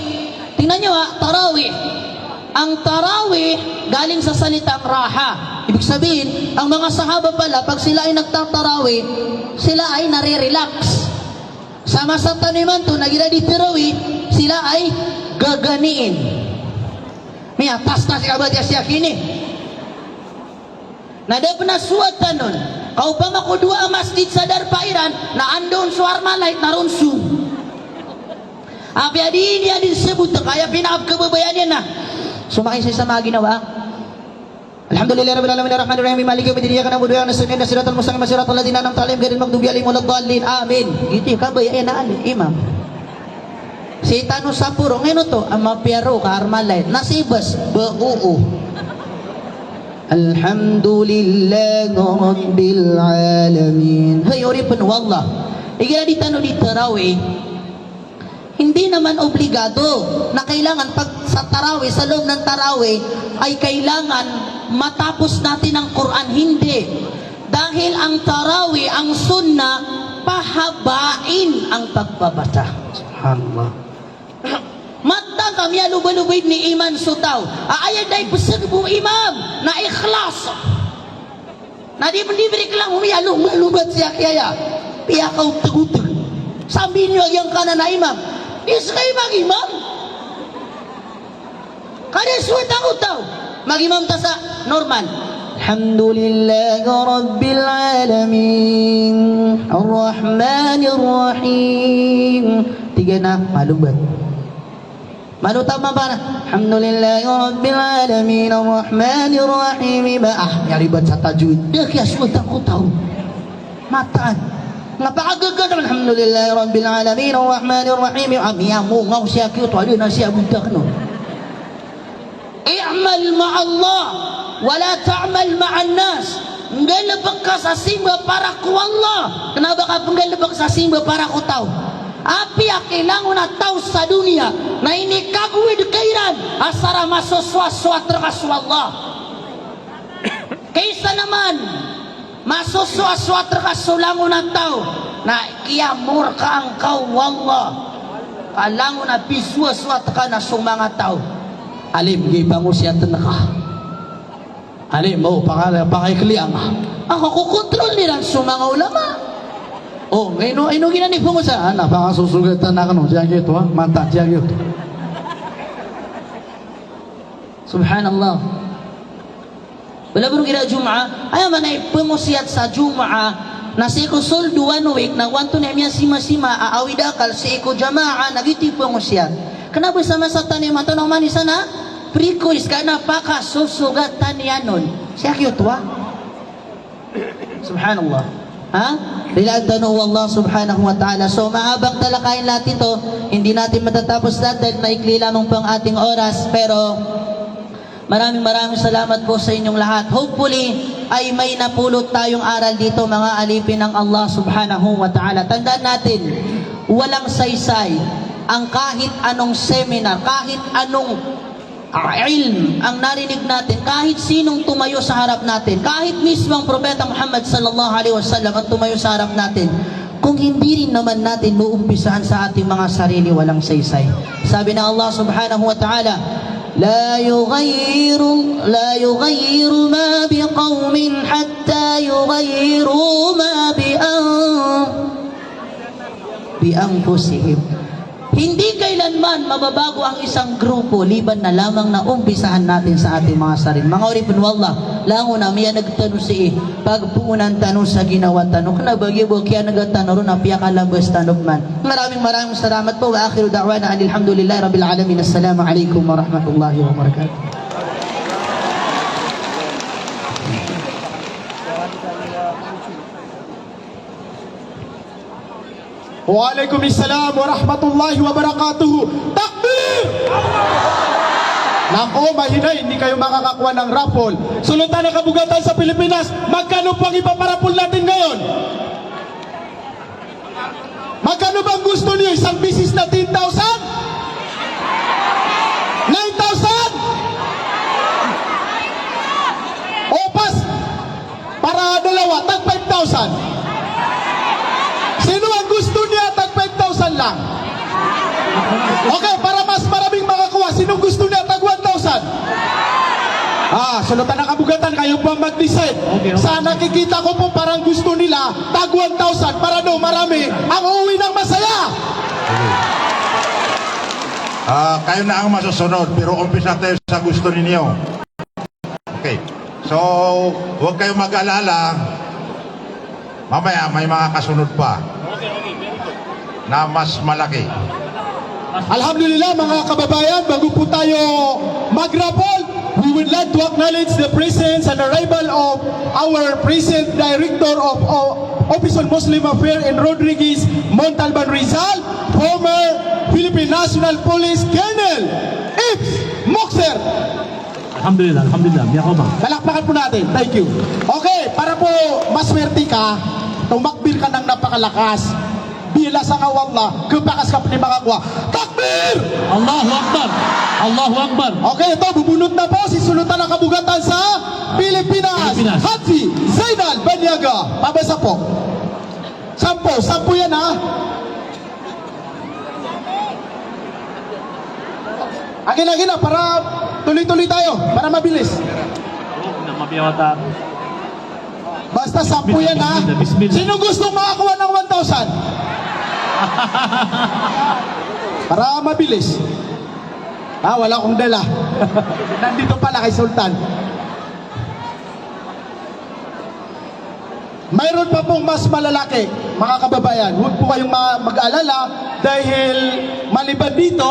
Tingnan nyo tarawih. Ang tarawih galing sa salitang raha. Ibig sabihin, ang mga sahaba pala, pag sila ay nagtatarawih, sila ay nare-relax. Sama sa taniman to, nagira di tarawih, sila ay gaganiin. May atas na siya ba siya kini? Nadab na suwatan nun. Kau pa makudua ang masjid sa Darpairan, na andon suarma light na ronsu. Abi adi ini adin sebut, kaya pinakap kebabayan yan na. Sumakin sa mga ginawa. Alhamdulillah rabbil alamin arrahmanir rahim maliki yaumiddin iyyaka na'budu wa iyyaka nasta'in ihdinas siratal mustaqim siratal ladzina an'amta 'alaihim ghairil maghdubi 'alaihim waladdallin amin. Iti ka ba yan ali imam. Si tanu sapuro ngeno to ang mapiaro ka armalay nasibas buu. Alhamdulillah rabbil alamin. Hay ori pun wallah. Igira di tanu di tarawih. Hindi naman obligado na kailangan pag sa tarawih, sa loob ng tarawih, ay kailangan matapos natin ang Quran. Hindi. Dahil ang tarawih, ang sunnah, pahabain ang pagbabasa. Subhanallah. Mata kami alubay-lubay ni Iman Sutaw. Aayad ay peserbu imam na ikhlas. Na di beri kelang umiyalubay-lubay siya kaya. Pia kau teguteg. Sambil nyo yang kanan na imam. Isa kayo mag-imam. Kaya suwet ang utaw. Mag-imam ta sa normal. Alhamdulillah Rabbil Alamin Ar-Rahmanir Rahim. Tiga na, malum ba? Malu tama ba na? Alhamdulillah Rabbil Alamin Ar-Rahmanir Rahim. Nyaribat sa tajwid. Dia kaya suwet ang utaw. Mataan. Napakagagal. Alhamdulillah Rabbil Alamin Ar-Rahmanir Rahim. Amiyamu ngaw siya cute wala na siya budak no. I'mal ma'allah wala ta'mal ma'an nas. Ngalabak ka sa simba para ku Allah. Kenapa ka ngalabak sa simba para ku tau? Api kailangan na tau sa dunia na ini kagwid kairan asara masuk swaswa terkasu Allah. Kaysa naman masuk swaswa terkasu langun na tau na kiamur ka angkau wallah. Kalangun na biswa-swat ka na sumanga tau. Alim gibango siya tanaka. Alim mo pakay kliang. Ako kukontrol nilang sumanga ulama. Oh, ino ginani po mo sa Napakasusulitan na kano. Diyan gitu ha. Mata diyan gitu. Subhanallah. Wala bro kira Jum'ah. Ay man ay pumusiat sa Jum'ah na si ko sol 2 week na wanto na miya sima-sima aawid akal si ko jama'a nagiti pumusiat. Kenapa sama sa tanim ato nang manisa na? Prikois ka na paka susugatan yanon. Siya cute wa? Subhanallah. Ha? Rilado Allah subhanahu wa ta'ala. So maabang talakayin natin ito. Hindi natin matatapos natin. Maikli lamang po ang ating oras. Pero maraming salamat po sa inyong lahat. Hopefully ay may napulot tayong aral dito mga alipin ng Allah subhanahu wa ta'ala. Tandaan natin, walang saysay ang kahit anong seminar, kahit anong ilm ang narinig natin, kahit sinong tumayo sa harap natin, kahit mismo ang Propeta Muhammad sallallahu alaihi wasallam ang tumayo sa harap natin, kung hindi rin naman natin uumpisahan sa ating mga sarili, walang saysay. Sabi ng Allah subhanahu wa ta'ala, لا يغير ما بقوم حتى يغيروا ما بأنفسهم. Hindi kailanman mababago ang isang grupo liban na lamang na umpisahan natin sa ating mga sarili. Mga oripin wallah, lango na miya nagtanong si pagpuunan tanong sa ginawa tanong. Kana bagay bo kaya nagatanong ron apiya kalabas tanong man. Maraming salamat po. Wa akhiru da'wana alhamdulillahi rabbil alamin. Assalamu alaikum warahmatullahi wabarakatuh. Waalaikumsalam warahmatullahi wabarakatuh. Takbir! Nako, mahinay, hindi kayo makakakuha ng raffle. Sultan ng kabugatan sa Pilipinas, magkano pang ipaparapol natin ngayon? Magkano bang gusto niyo? Isang bisis na 10,000? 9,000? O pas, para dalawa, tag 5,000. Sino ang gusto niya tag 5,000 lang? Okay, para mas maraming makakuha Sultan ng kabugatan, kayo po ang mag-decide. Okay. Sa nakikita ko po parang gusto nila, tag 1,000 para daw marami ang uuwi ng masaya. Kayo na ang masusunod, pero umpisa tayo sa gusto ninyo. Okay. So, huwag kayong mag-alala. Mamaya, may mga kasunod pa na mas malaki. Alhamdulillah mga kababayan, bago po tayo mag-rapol, we would like to acknowledge the presence and arrival of our present Director of Office on Muslim Affairs in Rodriguez, Montalban, Rizal, former Philippine National Police Colonel Ips Moxer. Alhamdulillah, alhamdulillah. Biya ko ba? Palakpakan po natin. Thank you. Okay, para po maswerte ka, tumakbir ka ng napakalakas. Bila sa kawalla, kepakas ka ni mga kwa. Takbir! Allahu Akbar! Allahu Akbar! Okay, ito, bubunot na po si Sultan ng Kabugatan sa Pilipinas. Pilipinas. Haji Zainal Banyaga. Pabasa po. 10 yan ha. Agin-agin na, para tuloy-tuloy tayo, para mabilis. Na mabiyawata. Basta 10 yan ha. Bismillah. Sino gustong makakuha ng 1,000? Para mabilis. Wala akong dala. Nandito pala kay Sultan. Mayroon pa pong mas malalaki, mga kababayan. Huwag po kayong mag-alala dahil maliban dito,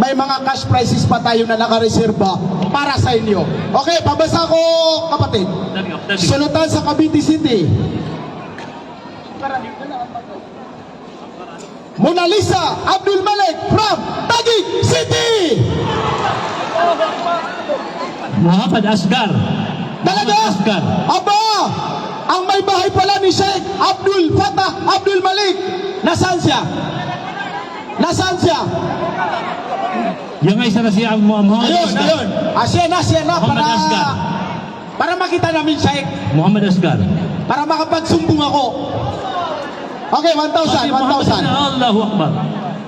may mga cash prizes pa tayo na nakareserba para sa inyo. Okay, pabasa ko, kapatid. Sultan sa Cavite City. Mona Lisa Abdul Malik from Taguig City. Muhammad Asgar. Talaga? Muhammad Asgar. Aba, ang may bahay pala ni Sheikh Abdul Fatah Abdul Malik. Nasaan siya? Nasaan siya? Yung isa na siya, Muhammad Ayun, Asgar. ayun. Siya na Muhammad Asgar. para makita namin Sheikh, Muhammad Asgar. para makapagsumbong ako. Okay, 1,000, 1,000. Allahu Akbar.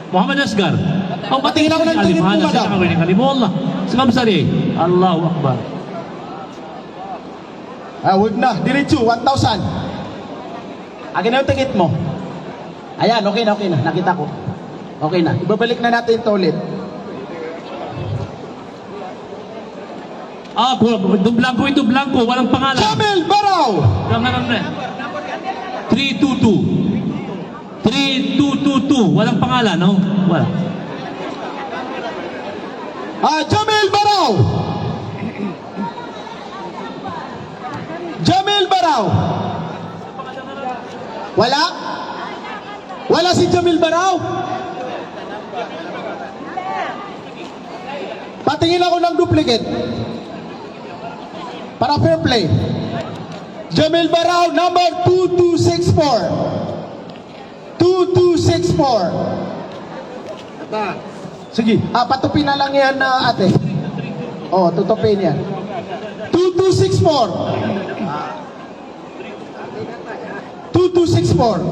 Muhammad Asgar. Ang Patingin ako ng tingin mo, madam. Kalimu Allah. Sekam sari. Allahu Akbar. Huwag na, diretso, 1,000. Akin na yung ticket mo. Ayan, okay na, nakita ko. Okay na, ibabalik na natin ito ulit. Ito blanco, walang pangalan. Jamil Baraw! Lang na. 322. 3222. Walang pangalan, no? Wala. Jamil Baraw! Jamil Baraw! Wala? Wala si Jamil Baraw? Patingin ako ng duplicate. Para fair play. Jamil Baraw, number 2264. 2264. Sige. Patupin na lang yan, ate. Tutupin yan. 2264. 2264.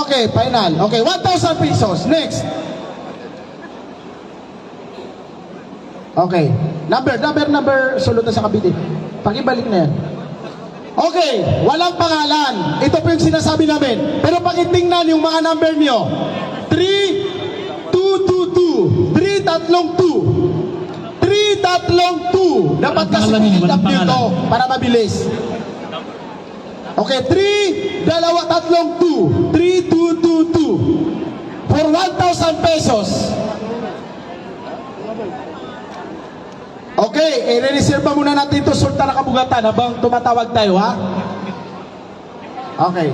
Okay, final. Okay, 1,000 pesos. Next. Okay. Number. Sulutan sa Cavite. Pakibalik na yan. Okay, walang pangalan. Ito po yung sinasabi namin. Pero pakitingnan yung mga number niyo. 3222. 332. 332. Dapat kasi Walang pakitap niyo pangalan. ito para mabilis. Okay, 3232. 3222. For 1,000 pesos. Okay, i-reserve muna natin ito, Sultan ng Kabugatan, habang tumatawag tayo, ha? Okay.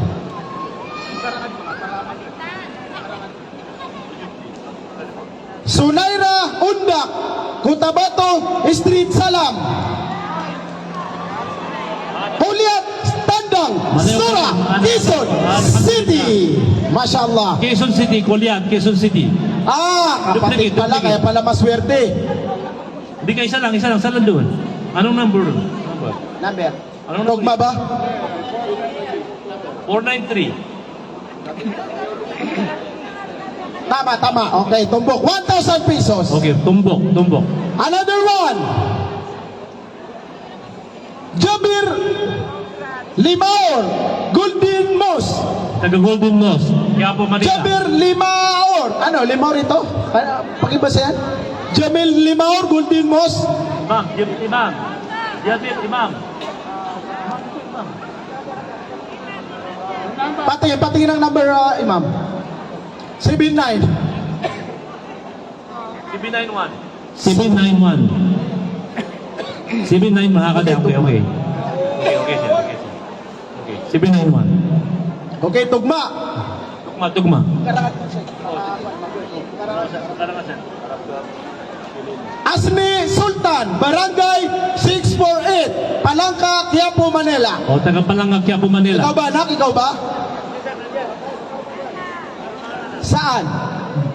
Sunaira Undak, Cotabato Street, Salam. Juliet Tandang, Sura, Quezon City. Masya Allah. Quezon City, Kulian, Quezon City. Kapatid pala, kaya pala maswerte. Hindi ka isa lang. Saan lang doon? Anong number? Number. Anong Dogma ba? 493. Tama. Okay, tumbok. 1,000 pesos. Okay, tumbok. Another one. Jabir Limaor, Golden Moss. Taga Golden Moss. Quiapo, Manila. Jabir Limaor. Ano, Limaor ito? Pakibasa yan? Jamil Limaor, Golden Moss. Imam, Imam. Jabir, Imam. Patingin ng number, Imam. 79. 791. 791. 791, makakada. Okay, okay. Okay, sir. Okay, sir. Okay, 791. Okay, tugma. Tugma. Karangat mo, sir. Karangat, sir. Asmi Sultan, Barangay 648, Palangka, Quiapo, Manila. O, taga Palangka, Quiapo, Manila. Ikaw ba, anak? Ikaw ba? Saan?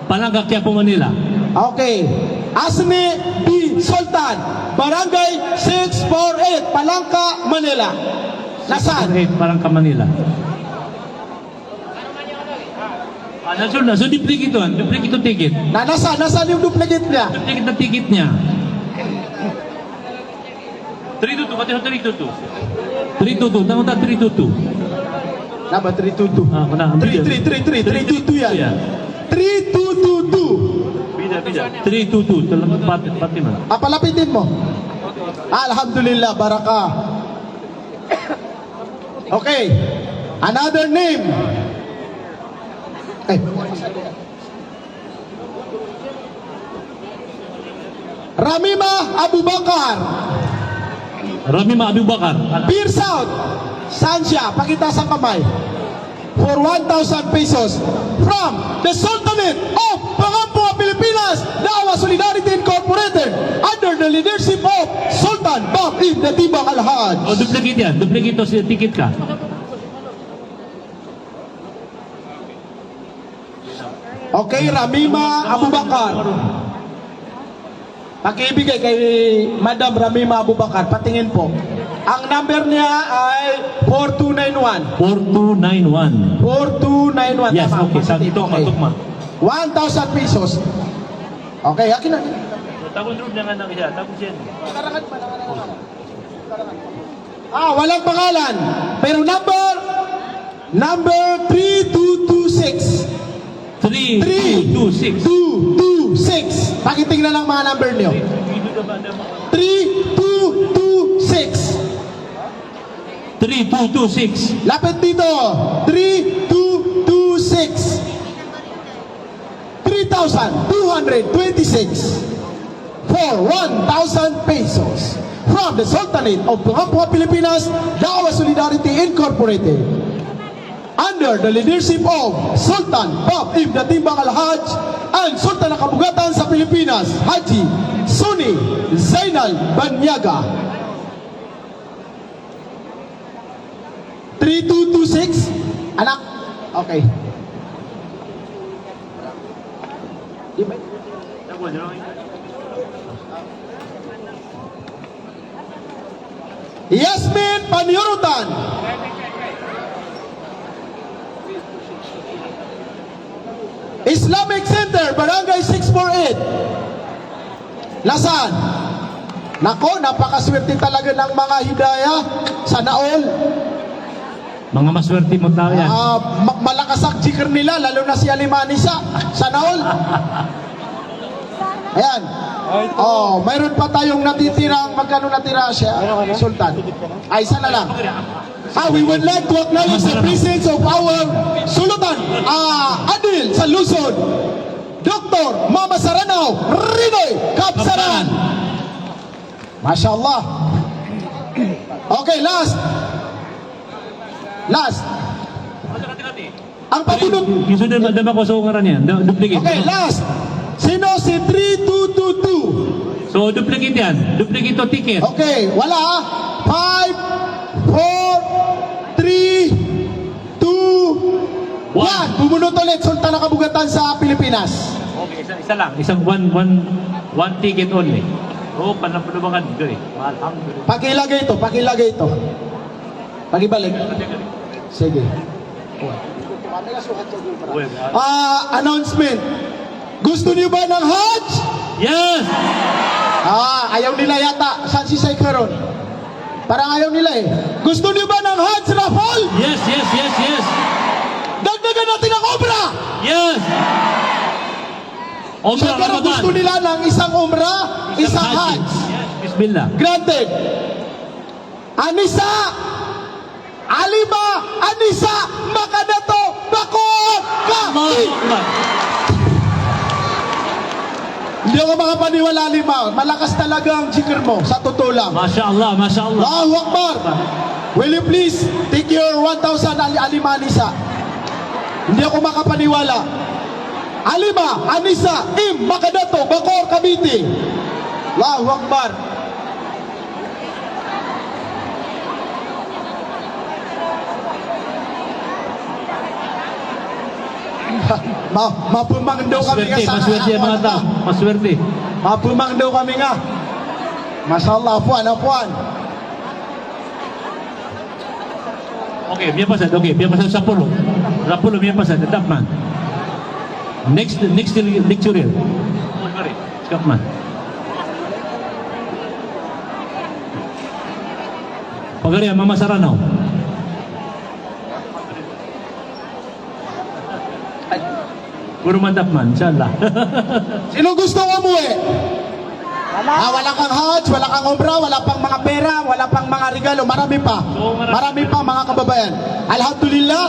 Palangka, Quiapo, Manila. Okay. Asmi B. Sultan, Barangay 648, Palangka, Manila. Nasaan? 8, Palangka, Manila. Nasun, duplicate to. Duplicate to ticket. Nasaan yung duplicate niya? Duplicate na ticket niya. 322, pati sa 322. 322, tama ta 322. Naba, 322. Ah, kuna. 322 yan. 3222. Bida. 322, talagang pati man. Palapitin mo. Alhamdulillah, baraka. Okay. Another name. Ramima Abubakar. Ramima Abubakar. Beer South. Saan siya? Pakita sa kamay. For 1,000 pesos from the Sultanate of Pangampua, Pilipinas, Dawa Solidarity Incorporated under the leadership of Sultan Bob Ibn Natibang Al-Haj. O, duplicate yan. Duplicate to si ticket ka. Okay, Ramima Abubakar. Pakiibigay kay Madam Ramima Abubakar. Patingin po. Ang number niya ay 4291. 4291. 4291. Yes, Tama, okay. positive. Tugma, tugma. 1,000 pesos. Okay, akin na. Tagon room na nga nang siya. Tagon siya. Walang pangalan. Pero number 3226. 3226. 226. Pakitingnan lang mga number niyo. 3226. 3226. Lapit dito. 3226. 3,226 for 1,000 pesos from the Sultanate of Pangampua, Pilipinas, Dawa Solidarity Incorporated under the leadership of Sultan Bob Ibn Natibang Al-Haj and Sultan ng Kabugatan sa Pilipinas, Haji Suni Zainal Banyaga. 3226. Anak. Okay. Yasmin Panyurutan. Islamic Center, Barangay 648. Nasaan? Nako, napakaswerte talaga ng mga hidaya. Sana all. Mga maswerte mo tao yan. Malakas ang jikr nila, lalo na si Alimanisa. Sana all. Ayan. Mayroon pa tayong natitirang, magkano natira siya, Sultan? Ay, isa na lang. We would like to acknowledge the presence of our Sultan Adil sa Luzon, Dr. Mama Saranaw Rinoy Kapsaran. Masya Allah. Okay, last. Ang papunod. Isunod madama ko sa ungaran yan. Duplicate. Okay, last. Sino si 3222? So, duplicate yan. Duplicate to ticket. Okay, wala. 5, 4, 3, 2, 1. Bumunot ulit, Sultan ng Kabugatan sa Pilipinas. Okay, isa lang. Isang one ticket only. Oh, panapunubangan. Good. Alhamdulillah. Pakilagay ito. Pakibalik. Sige. Announcement. Gusto niyo ba ng Hajj? Yes! Ayaw nila yata. Saan si Saikaron? Parang ayaw nila eh. Gusto niyo ba ng Hajj raffle? Yes, yes, yes, yes. Dagdagan natin ang obra! Yes. Umrah Siguro Ramadan. gusto nila ng isang umra, isang Hajj. Yes, bismillah. Granted. Anisa! Alima! Anisa! Makadato! Bakot! Allahu Akbar. Hindi ako makapaniwala, Alima. Malakas talaga ang jikir mo. Sa totoo lang. Masya Allah, Masya Allah. Allahu Akbar! Will you please take your 1,000 Alima Anisa? Hindi ako makapaniwala. Alima, Anisa, Im, Makadato, Bakor, Cavite. Allahu Akbar. Mapumang daw kami nga Maswerte, sa maswerte ang mga tao. Maswerte. Mapumang daw kami nga. Masyaallah, apuan. Okay, biar pasal. Okay, biar pasal 10. 10 biar pasal. Tetap man. Next lecture. Mari. Cakap man. Pagari Mama Saranaw. Puro mantap man, inshallah. Sino gusto umuwi? Wala kang Hajj, wala kang Umrah, wala pang mga pera, wala pang mga regalo, marami pa. Marami pa mga kababayan. Alhamdulillah,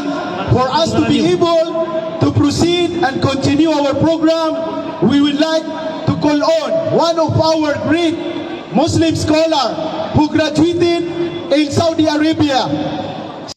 for us to be able to proceed and continue our program, we would like to call on one of our great Muslim scholar who graduated in Saudi Arabia,